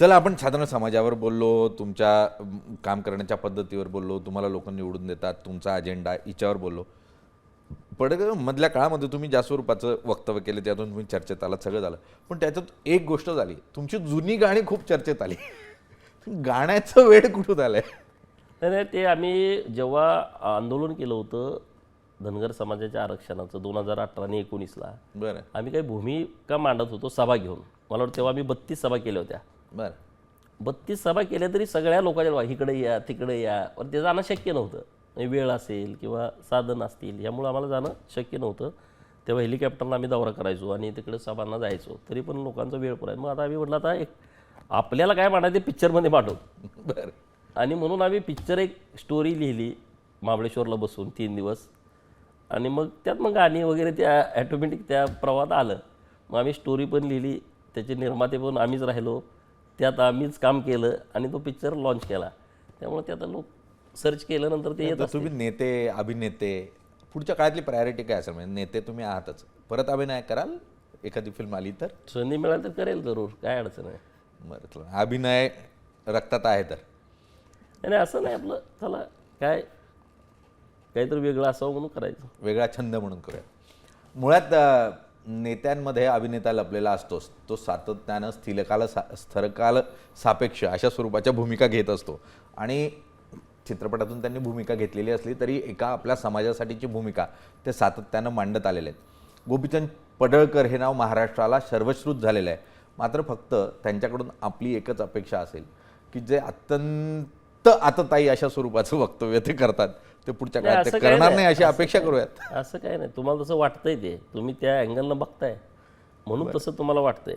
चला आपण साधारण समाजावर बोललो, तुमच्या काम करण्याच्या पद्धतीवर बोललो, तुम्हाला लोक निवडून देतात, तुमचा अजेंडा हिच्यावर बोललो. मधल्या काळामध्ये तुम्ही ज्या स्वरूपाचं वक्तव्य केलं त्यातून तुम्ही चर्चेत आलात, सगळं झालं. पण त्याच्यात एक गोष्ट झाली, तुमची जुनी गाणी खूप चर्चेत आली. गाण्याचं वेळ कुठून आलंय? नाही, ते आम्ही जेव्हा आंदोलन केलं होतं धनगर समाजाच्या आरक्षणाचं 2018 आणि 19ला, बरं आम्ही काही भूमिका मांडत होतो सभा घेऊन. मला वाटतं तेव्हा आम्ही 32 सभा केल्या होत्या. बरं 32 सभा केल्या तरी सगळ्या लोकांच्या इकडे या तिकडे या, पण ते जाणं शक्य नव्हतं. वेळ असेल किंवा साधन असतील यामुळे आम्हाला जाणं शक्य नव्हतं. तेव्हा हेलिकॉप्टरला आम्ही दौरा करायचो आणि तिकडे सभांना जायचो, तरी पण लोकांचा वेळ पुरायचा. मग आता आम्ही म्हटलं आता एक आपल्याला काय मांडायचं ते पिक्चरमध्ये मांडू. बरं आणि म्हणून आम्ही पिक्चर एक स्टोरी लिहिली महाबळेश्वरला बसून 3 दिवस. आणि मग त्यात मग गाणी वगैरे त्या ॲटोमॅटिक त्या प्रवाहात आलं. मग आम्ही स्टोरी पण लिहिली, त्याचे निर्माते पण आम्हीच राहिलो, त्यात आम्हीच काम केलं आणि तो पिक्चर लॉन्च केला. त्यामुळे ते आता लोक सर्च केल्यानंतर ते येत. तुम्ही नेते, अभिनेते, पुढच्या काळातली प्रायोरिटी काय असेल? म्हणजे नेते तुम्ही आहातच, परत अभिनय कराल एखादी फिल्म आली तर? संधी मिळाली तर करेल जरूर, काय अडचण आहे. बरं, अभिनय रक्तात आहे तर? आणि असं नाही, आपलं चला काय काहीतरी वेगळं असावं म्हणून करायचं, वेगळा छंद म्हणून करूया. मुळात नेत्यांमध्ये अभिनेता लपलेला असतोच. तो सातत्यानं स्थरकाल सापेक्ष अशा स्वरूपाच्या भूमिका घेत असतो. आणि चित्रपटातून त्यांनी भूमिका घेतलेली असली तरी एका आपल्या समाजासाठीची भूमिका ते सातत्यानं मांडत आलेले आहेत. गोपीचंद पडळकर हे नाव महाराष्ट्राला सर्वश्रुत झालेलं आहे. मात्र फक्त त्यांच्याकडून आपली एकच अपेक्षा असेल की जे अत्यंत आतताई अशा स्वरूपाचं वक्तव्य ते करतात ते पुढच्या काळात ते करणार नाही अशी अपेक्षा करूयात. असं काय नाही. तुम्हाला तसं वाटतंय, ते तुम्ही त्या अँगलनं बघताय म्हणून तसं तुम्हाला वाटतंय.